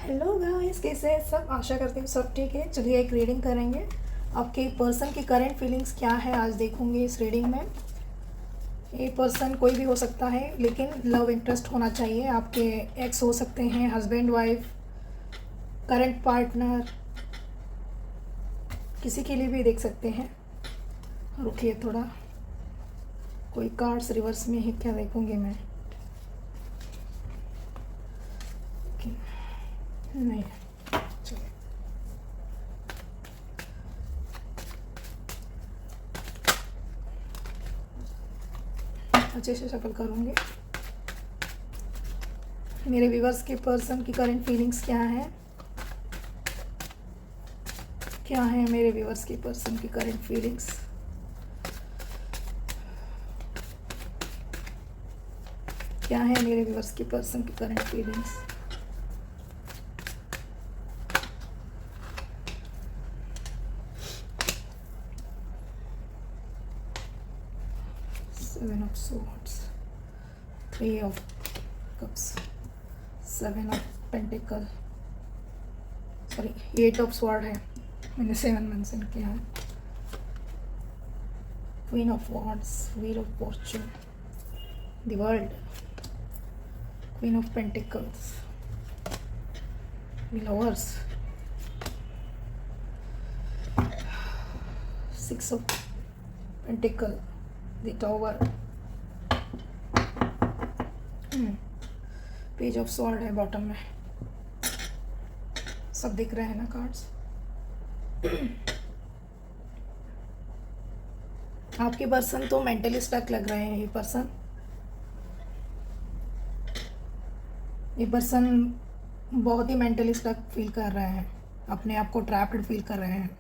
Hello guys, कैसे हैं सब। आशा करती हूँ सब ठीक है। चलिए एक रीडिंग करेंगे। आपके पर्सन की करंट फीलिंग्स क्या है आज देखूंगी इस रीडिंग में। ये पर्सन कोई भी हो सकता है, लेकिन लव इंटरेस्ट होना चाहिए। आपके एक्स हो सकते हैं, हस्बैंड वाइफ, करंट पार्टनर, किसी के लिए भी देख सकते हैं। रुकिए थोड़ा, कोई कार्ड्स रिवर्स में है क्या देखूंगी मैं। नहीं, चलिए अच्छे से शफल करूँगी। मेरे व्यूवर्स के पर्सन की करंट फीलिंग्स क्या है, क्या है मेरे व्यूवर्स के पर्सन की करंट फीलिंग्स। क्या है मेरे व्यूवर्स के पर्सन की current feelings. Seven of swords, three of cups, seven of pentacle, sorry eight of sword है, मैंने सेवन मेंशन किया है। Queen of wands, wheel of fortune, the world, queen of pentacles, the lovers, six of pentacle, the tower, page of sword है bottom में। सब दिख रहे हैं ना कार्ड्स। आपके पर्सन तो मेंटली स्टक लग रहे हैं। ये पर्सन बहुत ही मेंटली स्टक फील कर रहे हैं, अपने आप को ट्रैप्ड फील कर रहे हैं।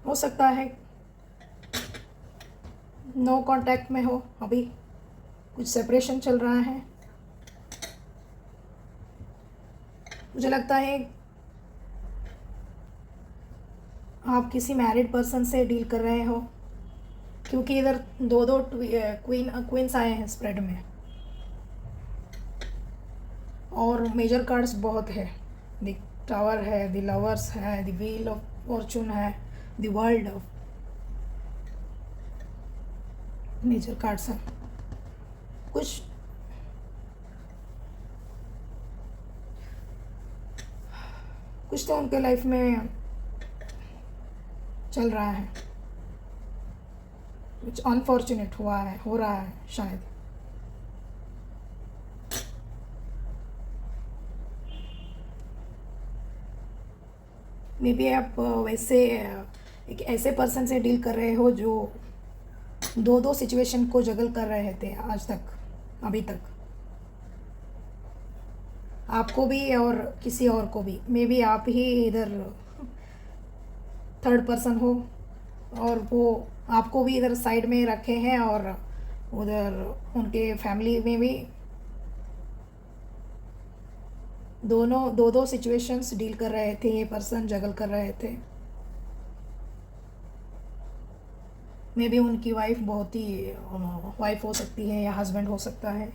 हो सकता है नो कांटेक्ट में हो, अभी कुछ सेपरेशन चल रहा है। मुझे लगता है आप किसी मैरिड पर्सन से डील कर रहे हो, क्योंकि इधर दो दो क्वींस आए हैं स्प्रेड में, और मेजर कार्ड्स बहुत है। द टावर है, द लवर्स है, द व्हील ऑफ फॉर्चून है, the world of major cards हैं। कुछ तो उनके लाइफ में चल रहा है, कुछ अनफॉर्चुनेट हो रहा है शायद। मे बी आप वैसे एक ऐसे पर्सन से डील कर रहे हो जो दो दो सिचुएशन को जगल कर रहे थे आज तक, अभी तक। आपको भी और किसी और को भी। मे बी आप ही इधर थर्ड पर्सन हो, और वो आपको भी इधर साइड में रखे हैं, और उधर उनके फैमिली में भी दोनों दो दो सिचुएशंस डील कर रहे थे। ये पर्सन जगल कर रहे थे। मे बी उनकी वाइफ बहुत ही वाइफ हो सकती है, या हस्बैंड हो सकता है,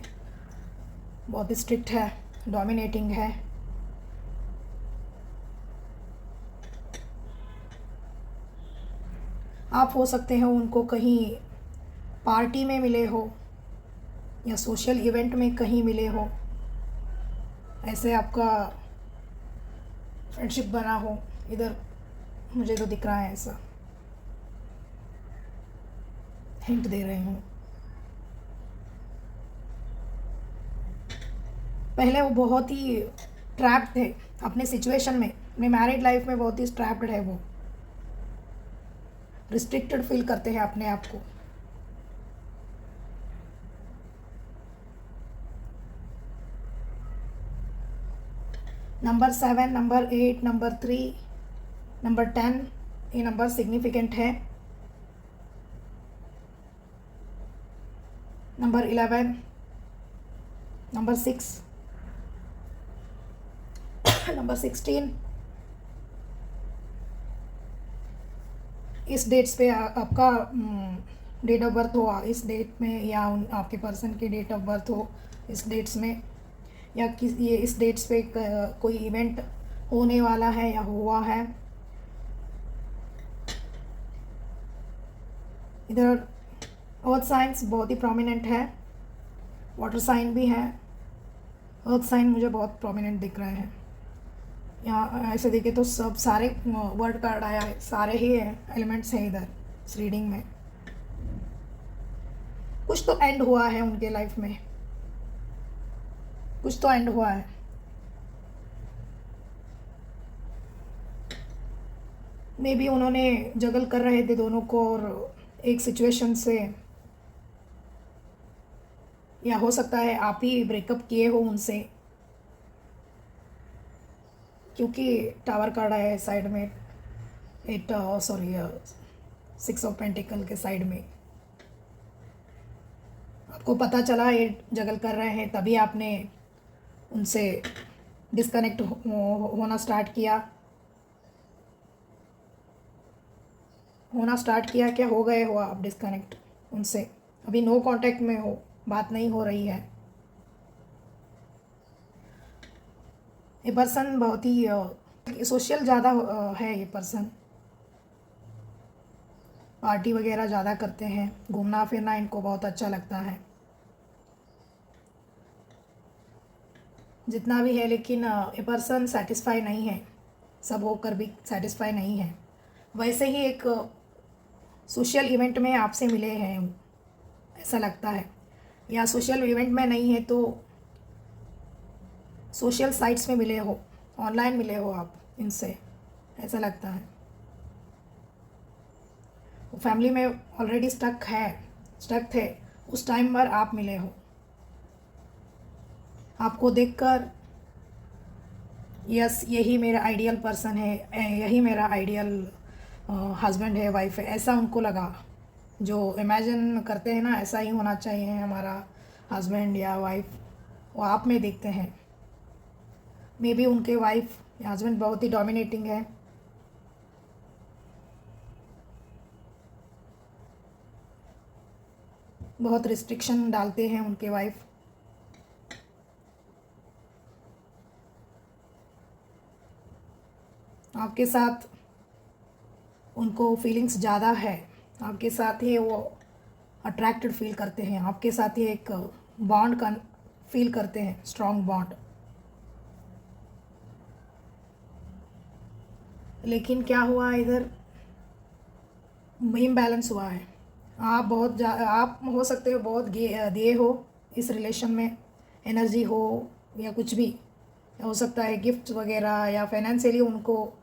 बहुत ही स्ट्रिक्ट है, डोमिनेटिंग है। आप हो सकते हो उनको कहीं पार्टी में मिले हो, या सोशल इवेंट में कहीं मिले हो, ऐसे आपका फ्रेंडशिप बना हो। इधर मुझे तो दिख रहा है ऐसा, हिंट दे रही हूँ। पहले वो बहुत ही ट्रैप्ड थे अपने सिचुएशन में, अपने मैरिड लाइफ में बहुत ही ट्रैप्ड है वो, रिस्ट्रिक्टेड फील करते हैं अपने आप को। नंबर 7, नंबर 8, नंबर 3, नंबर 10, ये नंबर सिग्निफिकेंट है। Number 11, number 6, number 16। इस डेट्स पे आपका डेट ऑफ बर्थ हो इस डेट में, या आपके पर्सन की डेट ऑफ बर्थ हो इस डेट्स में, या ये इस डेट्स पे कोई इवेंट होने वाला है या हुआ है। इधर अर्थ साइंस बहुत ही प्रोमिनेंट है, वाटर साइन भी है। अर्थ साइन मुझे बहुत प्रोमिनेंट दिख रहे हैं यहाँ। ऐसे देखे तो सब सारे वर्ड कार्ड आया है, सारे ही एलिमेंट्स हैं इधर इस रीडिंग में। कुछ तो एंड हुआ है उनके लाइफ में, कुछ तो एंड हुआ है। मे बी उन्होंने जगल कर रहे थे दोनों को, और एक सिचुएशन से, या हो सकता है आप ही ब्रेकअप किए हो उनसे, क्योंकि टावर कार्ड आया है साइड में, सिक्स ऑफ पेंटिकल के साइड में। आपको पता चला ये जगल कर रहे हैं, तभी आपने उनसे डिस्कनेक्ट होना स्टार्ट किया। क्या हो गए हो आप डिस्कनेक्ट उनसे, अभी नो कांटेक्ट में हो, बात नहीं हो रही है। ये पर्सन बहुत ही सोशल ज़्यादा है। ये पर्सन पार्टी वगैरह ज़्यादा करते हैं, घूमना फिरना इनको बहुत अच्छा लगता है जितना भी है। लेकिन ये पर्सन सेटिस्फाई नहीं है, सब होकर भी सेटिस्फाई नहीं है। वैसे ही एक सोशल इवेंट में आपसे मिले हैं ऐसा लगता है, या सोशल इवेंट में नहीं है तो सोशल साइट्स में मिले हो, ऑनलाइन मिले हो आप इनसे, ऐसा लगता है। वो फैमिली में ऑलरेडी स्टक थे, उस टाइम पर आप मिले हो। आपको देखकर यस यही मेरा आइडियल पर्सन है, यही मेरा आइडियल हस्बैंड है, वाइफ है, ऐसा उनको लगा। जो इमेजिन करते हैं ना, ऐसा ही होना चाहिए हमारा हस्बैंड या वाइफ, वो आप में देखते हैं। मे बी उनके वाइफ या हस्बैंड बहुत ही डोमिनेटिंग है, बहुत रिस्ट्रिक्शन डालते हैं उनके वाइफ। आपके साथ उनको फीलिंग्स ज़्यादा है, आपके साथ ही वो अट्रैक्टेड फील करते हैं, आपके साथ ही एक बॉन्ड का फील करते हैं, स्ट्रॉन्ग बॉन्ड। लेकिन क्या हुआ इधर, इम्बैलेंस हुआ है। आप हो सकते हो बहुत दिए हो इस रिलेशन में, एनर्जी हो या कुछ भी हो सकता है, गिफ्ट वगैरह, या फाइनेंशियली उनको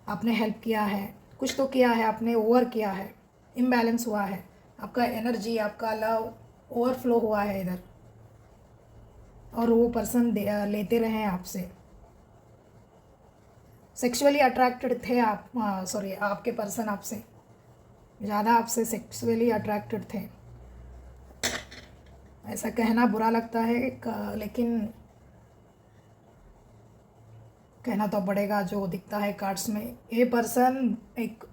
आपने हेल्प किया है, कुछ तो किया है आपने, ओवर किया है, इम्बैलेंस हुआ है। आपका एनर्जी, आपका लव ओवरफ्लो हुआ है इधर, और वो पर्सन लेते रहे आपसे। सेक्सुअली अट्रैक्टेड थे आप, आपके पर्सन आपसे ज़्यादा, आपसे सेक्सुअली अट्रैक्टेड थे। ऐसा कहना बुरा लगता है लेकिन कहना तो पड़ेगा जो दिखता है कार्ड्स में। ये पर्सन एक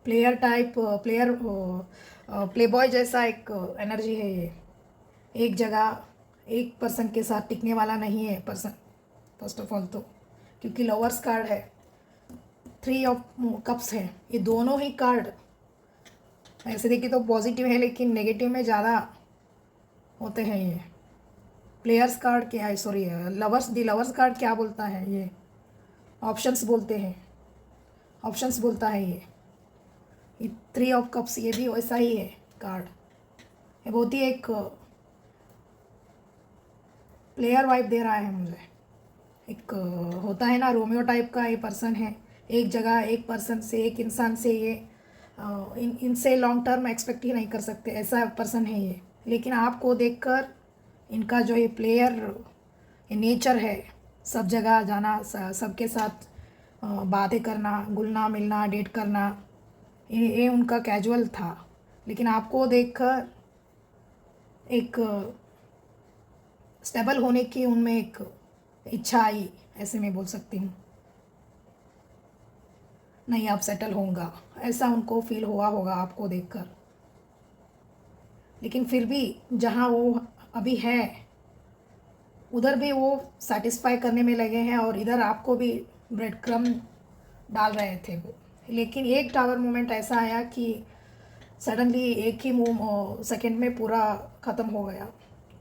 प्ले बॉय जैसा एक एनर्जी है ये, एक जगह एक पर्सन के साथ टिकने वाला नहीं है पर्सन, फर्स्ट ऑफ ऑल तो, क्योंकि लवर्स कार्ड है, 3 ऑफ कप्स है, ये दोनों ही कार्ड ऐसे देखिए तो पॉजिटिव है, लेकिन नेगेटिव में ज़्यादा होते हैं ये। प्लेयर्स कार्ड क्या है, लवर्स कार्ड क्या बोलता है ये, ऑप्शंस बोलते हैं, ऑप्शंस बोलता है ये 3 ऑफ कप्स, ये भी वैसा ही है कार्ड। ये बहुत ही एक प्लेयर वाइब दे रहा है मुझे। एक होता है ना रोमियो टाइप का ये पर्सन है, एक जगह एक पर्सन से, एक इंसान से ये इनसे लॉन्ग टर्म एक्सपेक्ट ही नहीं कर सकते, ऐसा पर्सन है ये। लेकिन आपको देखकर इनका जो ये प्लेयर ये नेचर है, सब जगह जाना, सबके साथ बातें करना, घुलना मिलना, डेट करना, ये उनका कैजुअल था। लेकिन आपको देखकर एक स्टेबल होने की उनमें एक इच्छा आई, ऐसे मैं बोल सकती हूँ। नहीं, आप सेटल होगा, ऐसा उनको फील हुआ होगा आपको देखकर। लेकिन फिर भी जहाँ वो अभी है उधर भी वो सेटिस्फाई करने में लगे हैं और इधर आपको भी ब्रेड क्रम डाल रहे थे वो। लेकिन एक टावर मोमेंट ऐसा आया कि सडनली एक ही सेकंड में पूरा ख़त्म हो गया।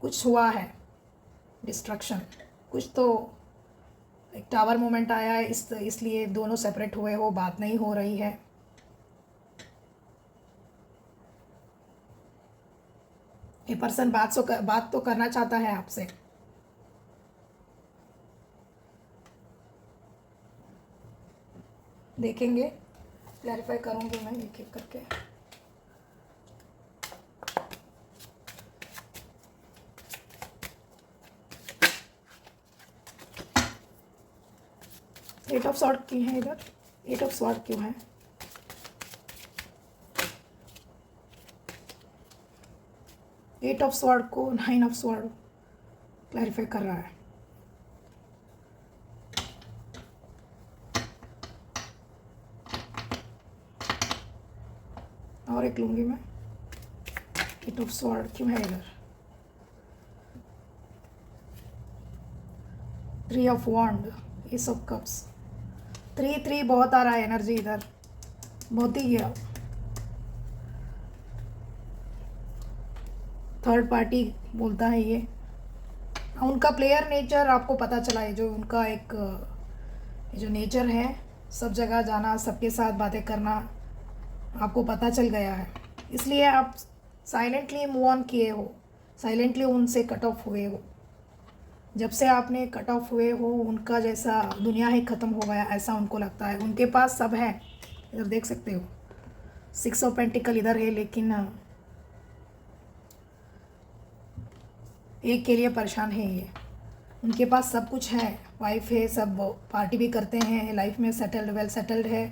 कुछ हुआ है, डिस्ट्रक्शन कुछ तो। एक टावर मोमेंट आया है, इसलिए दोनों सेपरेट हुए हो, बात नहीं हो रही है। ये पर्सन बात तो करना चाहता है आपसे। देखेंगे, क्लैरिफाई करूँगी मैं एक एक करके। एट ऑफ सॉर्ड की है इधर, एट ऑफ सॉर्ड क्यों है? एट ऑफ सॉर्ड को नाइन ऑफ सॉर्ड क्लैरिफाई कर रहा है। और एक लूँगी मैं। एट ऑफ सॉर्ड क्यों है इधर? Three of wand, ace of cups. Three बहुत आ रहा है एनर्जी इधर, बहुत ही गया। थर्ड पार्टी बोलता है ये। उनका प्लेयर नेचर आपको पता चला है, जो उनका एक जो नेचर है, सब जगह जाना, सबके साथ बातें करना, आपको पता चल गया है। इसलिए आप साइलेंटली मूव ऑन किए हो, साइलेंटली उनसे कट ऑफ हुए हो। जब से आपने कट ऑफ हुए हो, उनका जैसा दुनिया ही ख़त्म हो गया ऐसा उनको लगता है। उनके पास सब है, इधर देख सकते हो। सिक्स ऑफ पेंटिकल इधर है, लेकिन एक के लिए परेशान है ये। उनके पास सब कुछ है, वाइफ है, सब पार्टी भी करते हैं, लाइफ में सेटल्ड, वेल सेटल्ड है।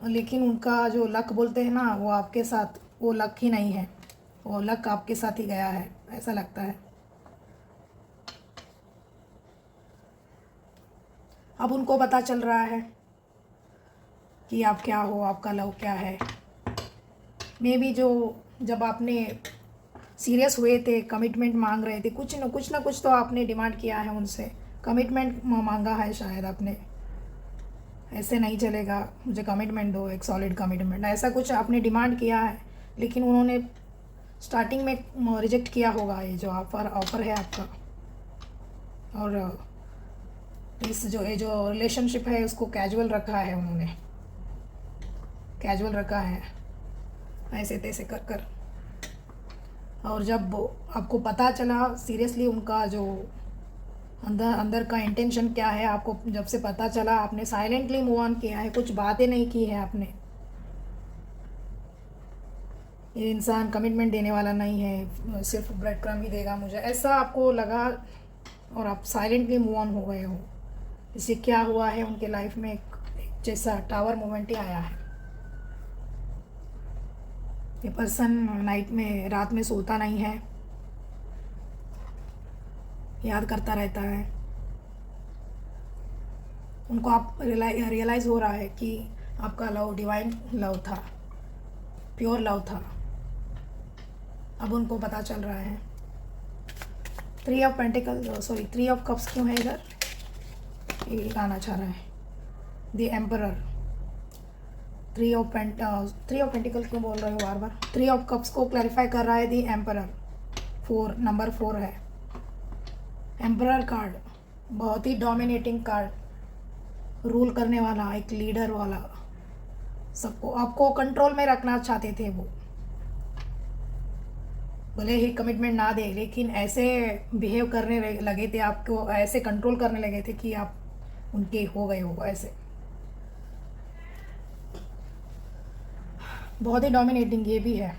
लेकिन उनका जो लक बोलते हैं ना, वो आपके साथ वो लक ही नहीं है, वो लक आपके साथ ही गया है, ऐसा लगता है। अब उनको पता चल रहा है कि आप क्या हो, आपका लव क्या है। मे बी जो जब आपने सीरियस हुए थे, कमिटमेंट मांग रहे थे, कुछ ना कुछ तो आपने डिमांड किया है उनसे, कमिटमेंट मांगा है शायद आपने। ऐसे नहीं चलेगा, मुझे कमिटमेंट दो, एक सॉलिड कमिटमेंट, ऐसा कुछ आपने डिमांड किया है। लेकिन उन्होंने स्टार्टिंग में रिजेक्ट किया होगा ये जो ऑफ़र है आपका। और इस ये जो रिलेशनशिप है उसको कैजुअल रखा है उन्होंने, कैजुअल रखा है ऐसे तैसे कर कर। और जब आपको पता चला सीरियसली उनका जो अंदर का इंटेंशन क्या है, आपको जब से पता चला, आपने साइलेंटली मूव ऑन किया है, कुछ बातें नहीं की है आपने। ये इंसान कमिटमेंट देने वाला नहीं है, सिर्फ ब्रेड क्रम ही देगा मुझे, ऐसा आपको लगा और आप साइलेंटली मूव ऑन हो गए हो। इससे क्या हुआ है, उनके लाइफ में एक जैसा टावर मोमेंट ही आया है। ये पर्सन रात में सोता नहीं है, याद करता रहता है। उनको आप रियलाइज़ हो रहा है कि आपका लव डिवाइन लव था, प्योर लव था, अब उनको पता चल रहा है। Three of pentacle, sorry, three of cups क्यों है इधर? ये गाना चाह रहा है, the emperor. Three of pentacles क्यों बोल रहे हो बार बार? थ्री ऑफ कप्स को क्लैरिफाई कर रहा है द एम्परर। नंबर 4 है एम्परर कार्ड, बहुत ही डोमिनेटिंग कार्ड, रूल करने वाला, एक लीडर वाला, सबको आपको कंट्रोल में रखना चाहते थे वो। भले ही कमिटमेंट ना दे, लेकिन ऐसे बिहेव करने लगे थे, आपको ऐसे कंट्रोल करने लगे थे कि आप उनके हो गए हो ऐसे। बहुत ही डोमिनेटिंग ये भी है,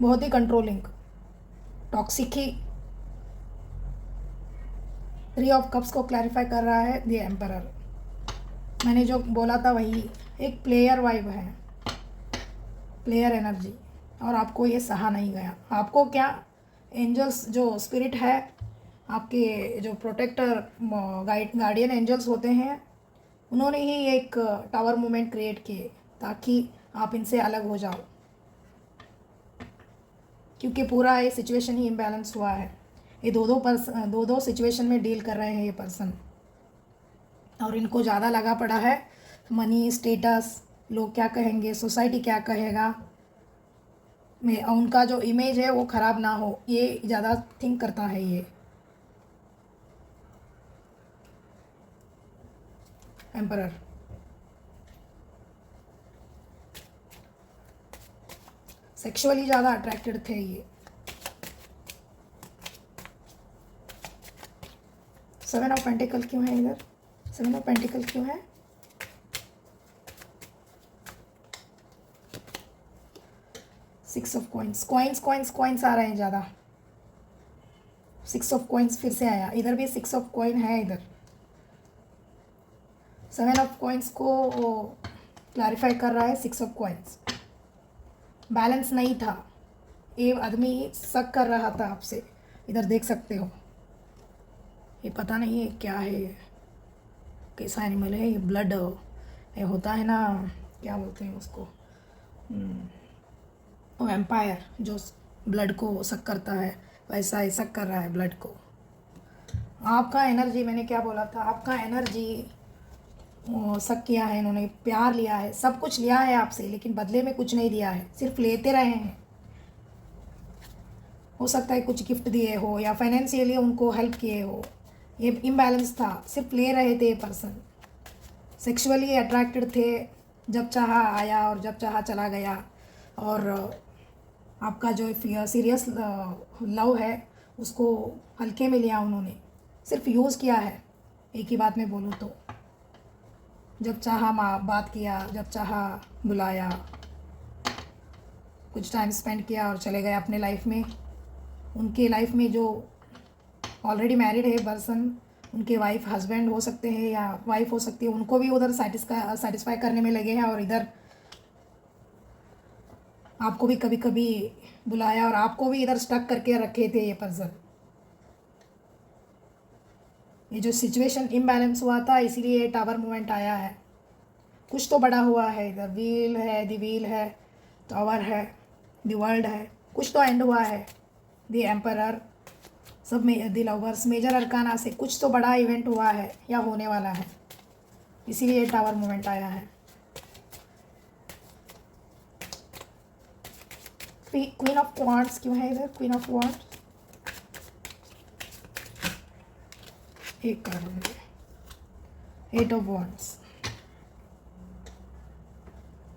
बहुत ही कंट्रोलिंग, टॉक्सिक ही। थ्री ऑफ कप्स को क्लैरिफाई कर रहा है द एम्परर। मैंने जो बोला था वही, एक प्लेयर वाइब है, प्लेयर एनर्जी, और आपको ये सहा नहीं गया। आपको क्या, एंजल्स जो स्पिरिट है आपके, जो प्रोटेक्टर गार्डियन एंजल्स होते हैं, उन्होंने ही एक टावर मूवमेंट क्रिएट किए ताकि आप इनसे अलग हो जाओ। क्योंकि पूरा ये सिचुएशन ही इम्बैलेंस हुआ है। ये दो दो सिचुएशन में डील कर रहे हैं ये पर्सन, और इनको ज़्यादा लगा पड़ा है मनी, स्टेटस, लोग क्या कहेंगे, सोसाइटी क्या कहेगा, में उनका जो इमेज है वो ख़राब ना हो, ये ज़्यादा थिंक करता है ये एम्परर। सेक्सुअली ज़्यादा अट्रैक्टेड थे ये। 7 ऑफ पेंटिकल क्यों है इधर? 7 ऑफ पेंटिकल क्यों है? Six of coins, coins coins coins आ रहे हैं ज़्यादा। 6 ऑफ कॉइन्स फिर से आया, इधर भी 6 ऑफ कॉइन है इधर। 7 ऑफ कॉइन्स को क्लैरिफाई कर रहा है 6 ऑफ कॉइन्स। बैलेंस नहीं था, ये आदमी शक कर रहा था आपसे, इधर देख सकते हो। ये पता नहीं है क्या है, ये कैसा एनिमल है, ये ब्लड ये होता है ना, क्या बोलते हैं उसको, वैम्पायर जो ब्लड को शक करता है, वैसा ही शक कर रहा है ब्लड को। आपका एनर्जी, मैंने क्या बोला था, आपका एनर्जी शक किया है इन्होंने, प्यार लिया है, सब कुछ लिया है आपसे, लेकिन बदले में कुछ नहीं दिया है, सिर्फ लेते रहे हैं। हो सकता है कुछ गिफ्ट दिए हो या फाइनेंशियली उनको हेल्प किए हो, ये इम्बैलेंस था, सिर्फ ले रहे थे ये पर्सन। सेक्सुअली अट्रैक्टेड थे, जब चाहा आया और जब चाहा चला गया। और आपका जो सीरियस लव है उसको हल्के में लिया उन्होंने, सिर्फ यूज़ किया है। एक ही बात में बोलूँ तो जब चाहा बात किया, जब चाहा बुलाया, कुछ टाइम स्पेंड किया और चले गए अपने लाइफ में। उनके लाइफ में जो ऑलरेडी मैरिड है पर्सन, उनके वाइफ हस्बैंड हो सकते हैं या वाइफ हो सकती है, उनको भी उधर सेटिस्फाई करने में लगे हैं, और इधर आपको भी कभी कभी बुलाया और आपको भी इधर स्टक करके रखे थे ये पर्सन। ये जो सिचुएशन इम्बैलेंस हुआ था, इसीलिए टावर मूवमेंट आया है। कुछ तो बड़ा हुआ है, इधर व्हील है, द व्हील है, टावर है, द वर्ल्ड है, कुछ तो एंड हुआ है। द एम्परर, सब में द लवर्स, मेजर अरकाना से कुछ तो बड़ा इवेंट हुआ है या होने वाला है, इसीलिए टावर मूवमेंट आया है। क्वीन ऑफ वॉन्ड्स क्यों है इधर? क्वीन ऑफ वॉन्ड्स एक कार्ड है, 8 ऑफ वॉन्ड्स।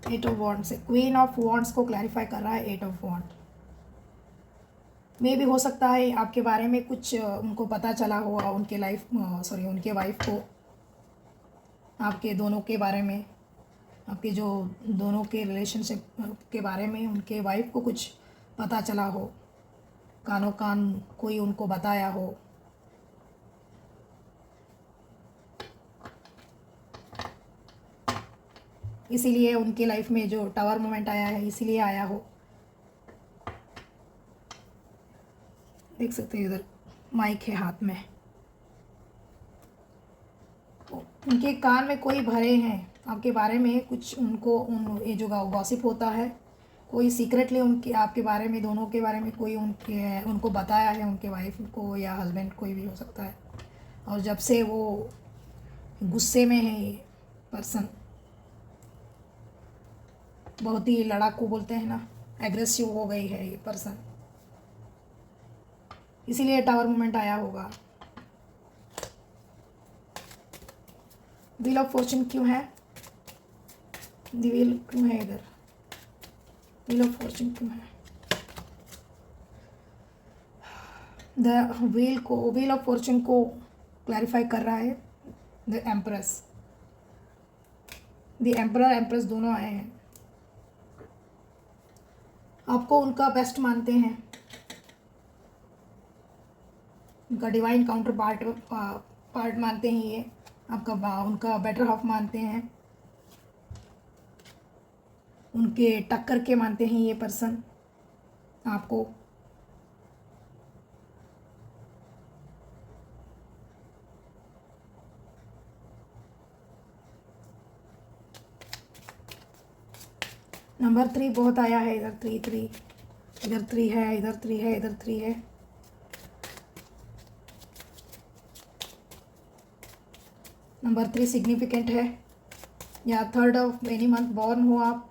8 ऑफ वॉन्ड्स से क्वीन ऑफ वॉन्ड्स को क्लैरिफाई कर रहा है 8 ऑफ वॉन्ड। मे भी हो सकता है आपके बारे में कुछ उनको पता चला हो, उनके उनके वाइफ को, आपके दोनों के बारे में, आपके जो दोनों के रिलेशनशिप के बारे में उनके वाइफ को कुछ पता चला हो, कानों कान कोई उनको बताया हो। इसीलिए उनके लाइफ में जो टावर मोमेंट आया है, इसीलिए आया हो। देख सकते हैं इधर माइक है हाथ में, उनके कान में कोई भरे हैं आपके बारे में कुछ, ये जो गॉसिप होता है, कोई सीक्रेटली उनके आपके बारे में, दोनों के बारे में कोई उनको बताया है, उनके वाइफ को या हस्बैंड, कोई भी हो सकता है। और जब से वो गुस्से में है ये पर्सन, बहुत ही लड़ाकू बोलते हैं ना, एग्रेसिव हो गई है ये पर्सन, इसीलिए टावर मूवमेंट आया होगा। व्हील ऑफ फॉर्चून क्यों है? व्हील क्यों है इधर? व्हील ऑफ फॉर्चून क्यों है? व्हील ऑफ फॉर्चून को क्लैरिफाई कर रहा है the empress. The emperor empress दोनों आए हैं, आपको उनका बेस्ट मानते हैं, उनका डिवाइन काउंटर पार्ट मानते हैं, ये आपका उनका बेटर हाफ मानते हैं, उनके टक्कर के मानते हैं ये पर्सन आपको। नंबर 3 बहुत आया है इधर, 3 3 इधर 3 है, इधर 3 है, इधर 3 है। नंबर 3 सिग्निफिकेंट है, या 3rd of any month born हो आप,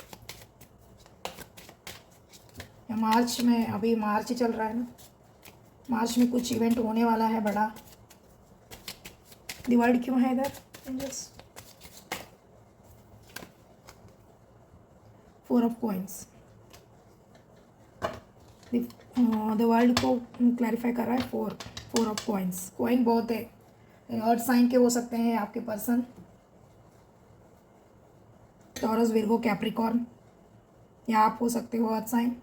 या मार्च में, अभी मार्च ही चल रहा है ना, मार्च में कुछ इवेंट होने वाला है बड़ा। द वर्ल्ड क्यों है इधर? Angels, 4 of coins. The world को क्लैरिफाई कर रहा है 4 ऑफ कॉइंस। कॉइन बहुत है, अर्थ साइन के हो सकते हैं आपके पर्सन, टॉरस, विर्गो, कैप्रिकॉर्न, या आप हो सकते हो अर्थ साइन।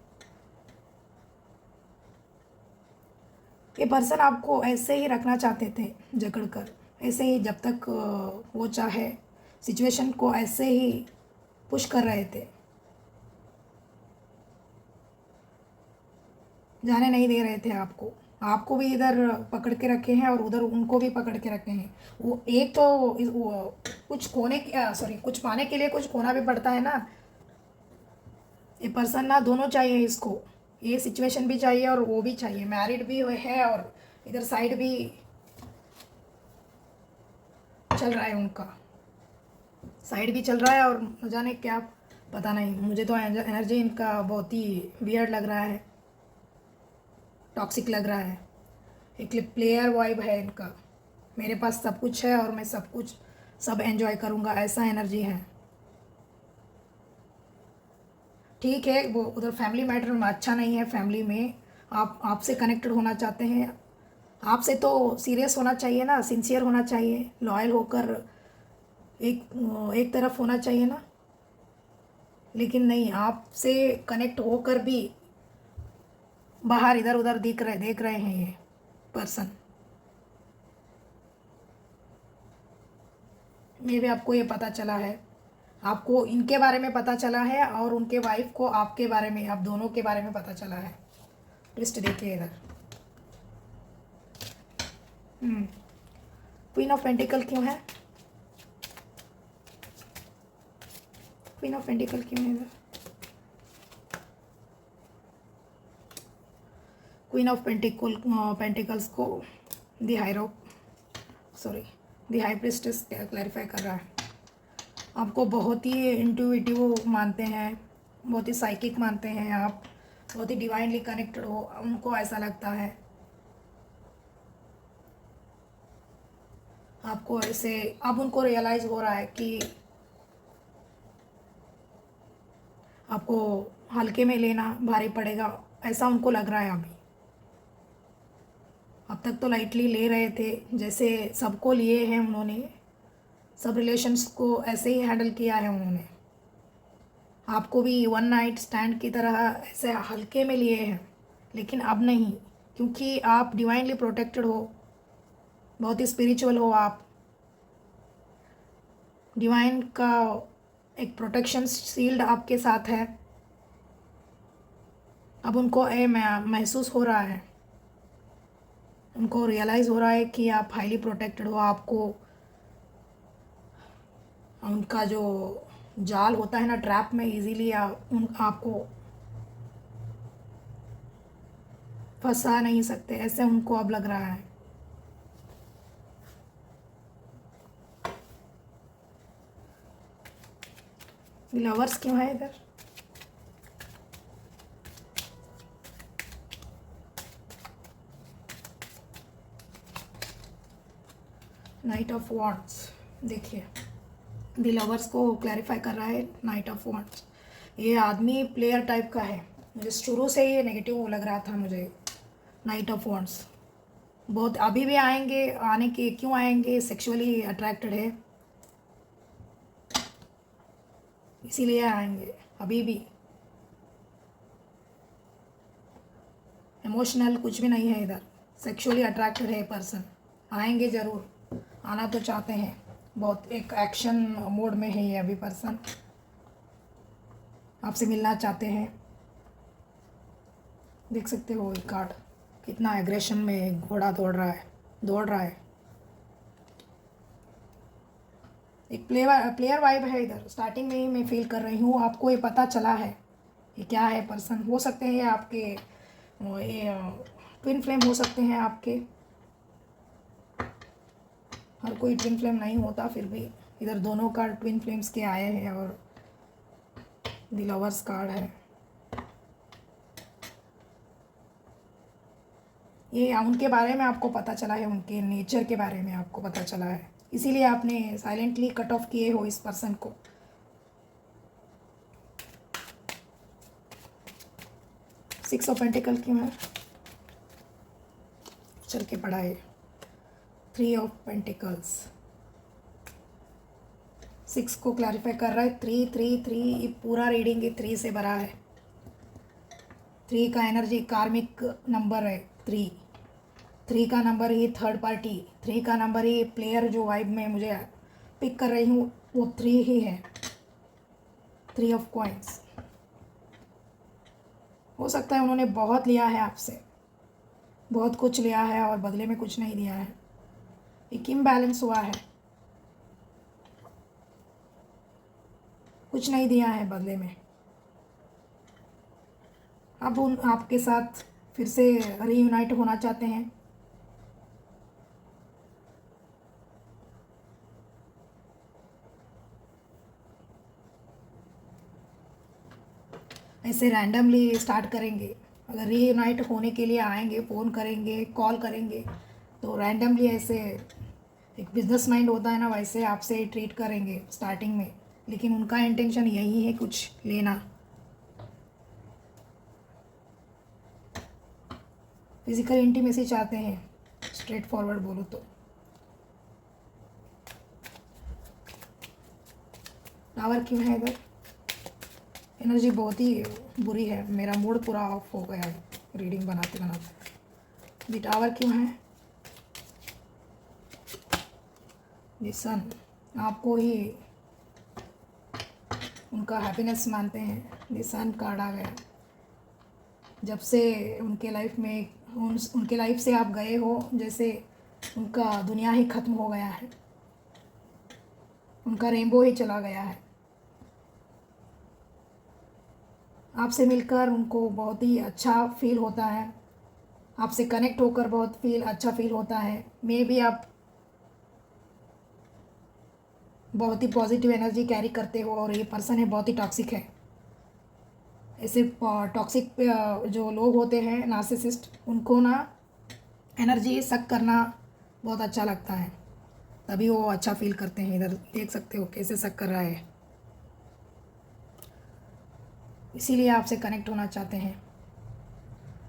ये पर्सन आपको ऐसे ही रखना चाहते थे जकड़ कर, ऐसे ही जब तक वो चाहे, सिचुएशन को ऐसे ही पुश कर रहे थे, जाने नहीं दे रहे थे आपको। आपको भी इधर पकड़ के रखे हैं और उधर उनको भी पकड़ के रखे हैं। वो एक तो वो कुछ खोने, सॉरी, कुछ पाने के लिए कुछ खोना भी पड़ता है ना। ये पर्सन ना दोनों चाहिए इसको, ये सिचुएशन भी चाहिए और वो भी चाहिए, मैरिड भी है और इधर साइड भी चल रहा है, उनका साइड भी चल रहा है और न जाने क्या, पता नहीं। मुझे तो एनर्जी इनका बहुत ही वियर्ड लग रहा है, टॉक्सिक लग रहा है। एक प्लेयर वाइब है इनका, मेरे पास सब कुछ है और मैं सब एंजॉय करूँगा, ऐसा एनर्जी है। ठीक है, वो उधर फैमिली मैटर में अच्छा नहीं है। फैमिली में आपसे कनेक्टेड होना चाहते हैं, आपसे तो सीरियस होना चाहिए ना, सिंसियर होना चाहिए, लॉयल होकर एक तरफ होना चाहिए ना। लेकिन नहीं, आपसे कनेक्ट होकर भी बाहर इधर उधर देख रहे हैं ये पर्सन। मे भी आपको ये पता चला है, आपको इनके बारे में पता चला है और उनके वाइफ को आपके बारे में, आप दोनों के बारे में पता चला है। ट्विस्ट देखिए इधर, क्वीन ऑफ पेंटिकल क्यों है? क्वीन ऑफ पेंटिकल क्यों है इधर? क्वीन ऑफ पेंटिकल्स को द हाई प्रीस्टेस क्लैरिफाई कर रहा है। आपको बहुत ही इंट्यूटिव मानते हैं, बहुत ही साइकिक मानते हैं आप, बहुत ही डिवाइनली कनेक्टेड हो, उनको ऐसा लगता है। आपको ऐसे अब उनको रियलाइज़ हो रहा है कि आपको हल्के में लेना भारी पड़ेगा, ऐसा उनको लग रहा है अभी। अब तक तो लाइटली ले रहे थे, जैसे सबको लिए हैं उन्होंने, सब रिलेशंस को ऐसे ही हैंडल किया है उन्होंने। आपको भी वन नाइट स्टैंड की तरह ऐसे हल्के में लिए हैं, लेकिन अब नहीं, क्योंकि आप डिवाइनली प्रोटेक्टेड हो, बहुत ही स्पिरिचुअल हो आप। डिवाइन का एक प्रोटेक्शन शील्ड आपके साथ है। अब उनको महसूस हो रहा है, उनको रियलाइज़ हो रहा है कि आप हाईली प्रोटेक्टेड हो। आपको उनका जो जाल होता है ना, ट्रैप में इजीली आपको फंसा नहीं सकते, ऐसे उनको अब लग रहा है। लवर्स क्यों है इधर? नाइट ऑफ वॉन्ड्स, देखिए द लवर्स को क्लैरिफाई कर रहा है। नाइट ऑफ वॉन्ड्स, ये आदमी प्लेयर टाइप का है, मुझे शुरू से ये नेगेटिव लग रहा था मुझे। नाइट ऑफ वॉन्ड्स बहुत अभी भी आएंगे, आने के क्यों आएंगे, सेक्सुअली अट्रैक्टेड है इसीलिए आएंगे। अभी भी इमोशनल कुछ भी नहीं है इधर, सेक्सुअली अट्रैक्टेड है पर्सन, आएंगे ज़रूर, आना तो चाहते हैं, बहुत एक एक्शन मोड में है ये अभी पर्सन, आपसे मिलना चाहते हैं। देख सकते हो ये कार्ड, कितना एग्रेशन में घोड़ा दौड़ रहा है। एक प्लेयर वाइब है इधर, स्टार्टिंग में ही मैं फील कर रही हूँ। आपको ये पता चला है, ये क्या है पर्सन, हो सकते हैं ये आपके ये ट्विन फ्लेम हो सकते हैं आपके। हर कोई ट्विन फ्लेम नहीं होता, फिर भी इधर दोनों कार्ड ट्विन फ्लेम्स के आए हैं और द लवर्स कार्ड है। ये उनके बारे में आपको पता चला है, उनके नेचर के बारे में आपको पता चला है, इसीलिए आपने साइलेंटली कट ऑफ किए हो इस पर्सन को। सिक्स ऑफ पेंटिकल क्यों है, चल के पड़ा है। थ्री ऑफ पेंटिकल्स, सिक्स को क्लैरिफाई कर रहा है। थ्री थ्री थ्री, ये पूरा रीडिंग ही थ्री से भरा है। थ्री का एनर्जी कार्मिक नंबर है। थ्री थ्री का नंबर ही थर्ड पार्टी, थ्री का नंबर ही प्लेयर जो वाइब में मुझे पिक कर रही हूँ वो थ्री ही है। थ्री ऑफ कॉइंस, हो सकता है उन्होंने बहुत लिया है आपसे, बहुत कुछ लिया है और बदले में कुछ नहीं दिया है। एक इम्बैलेंस हुआ है, कुछ नहीं दिया है बदले में। अब उन आपके साथ फिर से रीयूनाइट होना चाहते हैं। ऐसे रैंडमली स्टार्ट करेंगे, अगर रीयूनाइट होने के लिए आएंगे, फ़ोन करेंगे, कॉल करेंगे, तो रैंडमली ऐसे एक बिजनेस माइंड होता है ना, वैसे आपसे ट्रीट करेंगे स्टार्टिंग में, लेकिन उनका इंटेंशन यही है कुछ लेना। फिजिकल इंटीमेसी चाहते हैं, स्ट्रेट फॉरवर्ड बोलो तो। टावर क्यों है इधर, एनर्जी बहुत ही बुरी है, मेरा मूड पूरा ऑफ हो गया है रीडिंग बनाते बनाते। दी टावर क्यों है, दी सन, आपको ही उनका हैप्पीनेस मानते हैं। दी सन कार्ड आ गया। जब से उनके लाइफ में उनके लाइफ से आप गए हो, जैसे उनका दुनिया ही ख़त्म हो गया है, उनका रेनबो ही चला गया है। आपसे मिलकर उनको बहुत ही अच्छा फील होता है, आपसे कनेक्ट होकर बहुत अच्छा फील होता है। मे बी आप बहुत ही पॉजिटिव एनर्जी कैरी करते हो और ये पर्सन है बहुत ही टॉक्सिक है। ऐसे टॉक्सिक जो लोग होते हैं नार्सिसिस्ट, उनको ना एनर्जी सक करना बहुत अच्छा लगता है, तभी वो अच्छा फील करते हैं। इधर देख सकते हो कैसे सक कर रहा है, इसीलिए आपसे कनेक्ट होना चाहते हैं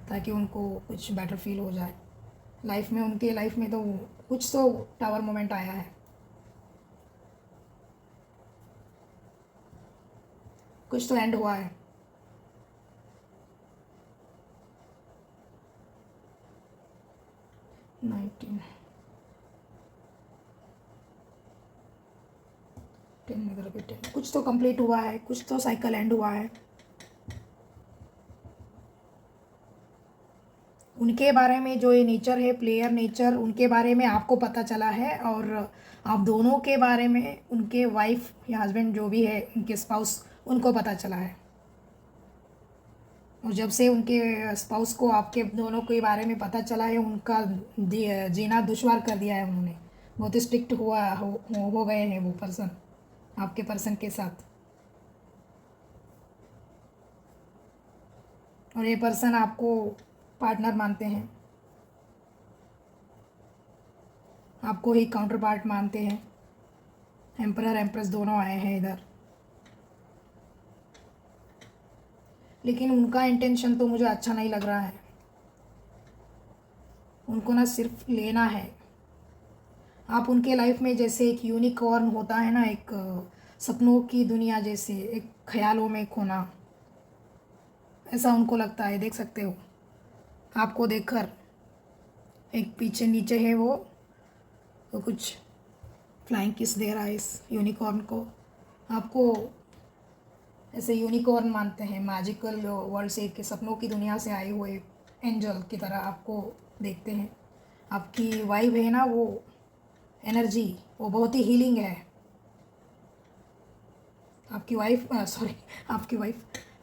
ताकि उनको कुछ बेटर फील हो जाए लाइफ में। उनके लाइफ में तो कुछ तो टावर मोमेंट आया है, कुछ तो एंड हुआ है। नाइनटीन 10 इधर भी 10, कुछ तो कंप्लीट हुआ है, कुछ तो साइकिल एंड हुआ है। उनके बारे में जो ये नेचर है, प्लेयर नेचर, उनके बारे में आपको पता चला है और आप दोनों के बारे में, उनके वाइफ या हस्बैंड जो भी है, उनके स्पाउस, उनको पता चला है। और जब से उनके स्पाउस को आपके दोनों के बारे में पता चला है, उनका जीना दुश्वार कर दिया है उन्होंने। बहुत स्ट्रिक्ट हो गए हैं वो पर्सन आपके पर्सन के साथ। और ये पर्सन आपको पार्टनर मानते हैं, आपको ही काउंटर पार्ट मानते हैं। एम्परर एम्प्रेस दोनों आए हैं इधर, लेकिन उनका इंटेंशन तो मुझे अच्छा नहीं लग रहा है। उनको ना सिर्फ लेना है। आप उनके लाइफ में जैसे एक यूनिकॉर्न होता है ना, एक सपनों की दुनिया जैसे, एक ख्यालों में खोना, ऐसा उनको लगता है। देख सकते हो आपको देखकर, एक पीछे नीचे है वो, तो कुछ फ्लाइंग किस दे रहा है इस यूनिकॉर्न को। आपको ऐसे यूनिकॉर्न मानते हैं, मैजिकल वर्ल्ड से, के सपनों की दुनिया से आए हुए एंजल की तरह आपको देखते हैं। आपकी वाइब है ना, वो एनर्जी, वो बहुत ही हीलिंग है। आपकी वाइफ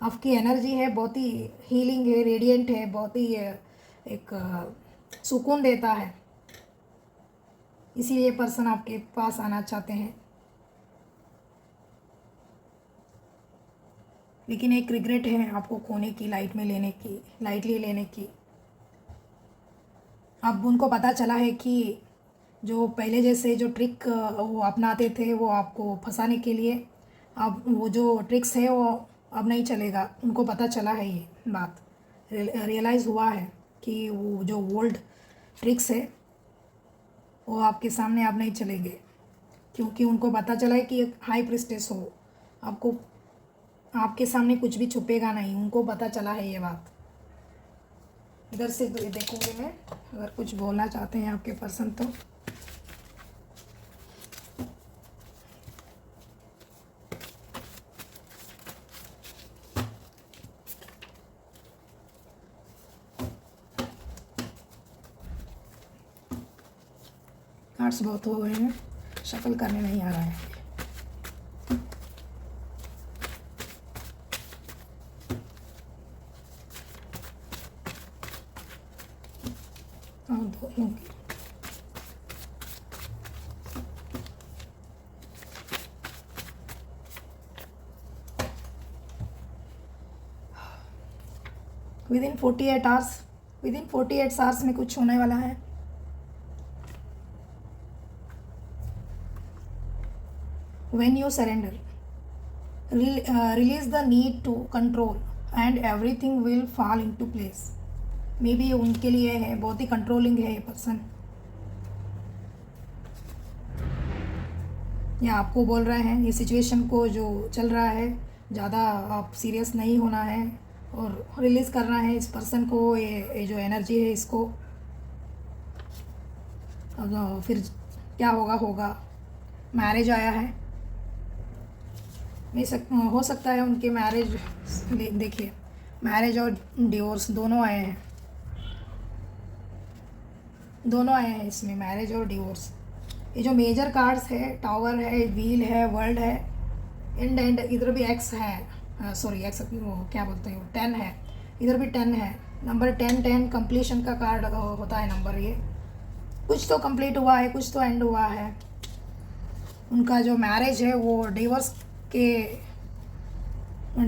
आपकी एनर्जी है बहुत ही हीलिंग है, रेडिएंट है, बहुत ही एक सुकून देता है, इसीलिए पर्सन आपके पास आना चाहते हैं। लेकिन एक रिग्रेट है आपको खोने की, लाइटली लेने की। अब उनको पता चला है कि जो पहले जैसे जो ट्रिक वो अपनाते थे वो आपको फंसाने के लिए, अब वो जो ट्रिक्स है वो अब नहीं चलेगा। उनको पता चला है, ये बात रियलाइज़ हुआ है कि वो जो ओल्ड ट्रिक्स है वो आपके सामने अब नहीं चलेंगे, क्योंकि उनको पता चला है कि एक हाई प्रिस्टेस हो, आपको आपके सामने कुछ भी छुपेगा नहीं। उनको पता चला है ये बात। इधर से देखूंगी मैं, अगर कुछ बोलना चाहते हैं आपके पर्सन तो। कार्ड्स बहुत हो गए हैं, शफल करने नहीं आ रहा है। और दो लूँगी। विदिन 48 आवर्स में कुछ होने वाला है। When you surrender, release the need to control and everything will fall into place. May be उनके लिए है, बहुत ही कंट्रोलिंग है ये पर्सन, या आपको बोल रहे हैं ये सिचुएशन को जो चल रहा है ज़्यादा आप सीरियस नहीं होना है और रिलीज़ करना है इस पर्सन को, ये जो एनर्जी है इसको। अब फिर क्या होगा। मैरिज आया है, हो सकता है उनके मैरिज, देखिए मैरिज और डिवोर्स दोनों आए हैं, इसमें मैरिज और डिवोर्स। ये जो मेजर कार्ड्स है, टावर है, व्हील है, वर्ल्ड है, एंड इधर भी एक्स है, सॉरी एक्स वो क्या बोलते हैं, 10 है, इधर भी 10 है। नंबर 10 कंप्लीशन का कार्ड होता है नंबर। ये कुछ तो कंप्लीट हुआ है, कुछ तो एंड हुआ है। उनका जो मैरिज है वो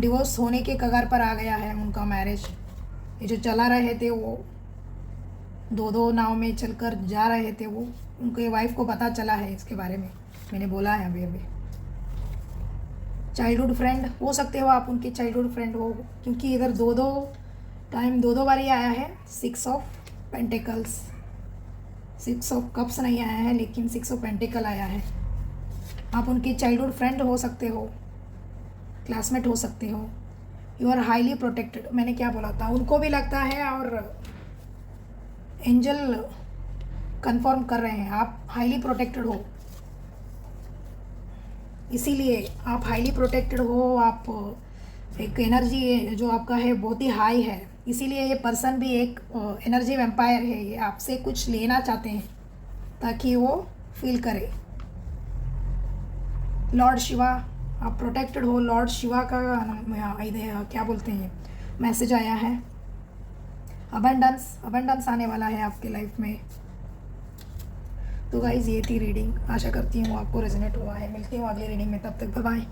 डिवोर्स होने के कगार पर आ गया है उनका मैरिज। ये जो चला रहे थे वो दो नाव में चलकर जा रहे थे, वो उनके वाइफ को पता चला है इसके बारे में, मैंने बोला है अभी। चाइल्डहुड फ्रेंड हो सकते हो आप, उनके चाइल्डहुड फ्रेंड हो, क्योंकि इधर दो बारी आया है 6 ऑफ पेंटिकल्स। 6 ऑफ कप्स नहीं आया है, लेकिन 6 ऑफ पेंटिकल आया है। आप उनके चाइल्डहुड फ्रेंड हो सकते हो, क्लासमेट हो सकते हो। यू आर हाईली प्रोटेक्टेड, मैंने क्या बोला था, उनको भी लगता है और एंजल कंफर्म कर रहे हैं आप हाईली प्रोटेक्टेड हो। इसीलिए आप हाईली प्रोटेक्टेड हो, आप एक एनर्जी जो आपका है बहुत ही हाई है। इसीलिए ये पर्सन भी एक एनर्जी वैम्पायर है, ये आपसे कुछ लेना चाहते हैं ताकि वो फील करे। लॉर्ड शिवा, आप प्रोटेक्टेड हो। लॉर्ड शिवा का क्या बोलते हैं, मैसेज आया है। अबंडेंस आने वाला है आपके लाइफ में। तो गाइज़ ये थी रीडिंग, आशा करती हूँ आपको रेजोनेट हुआ है। मिलती हूँ अगली रीडिंग में, तब तक बाय बाय।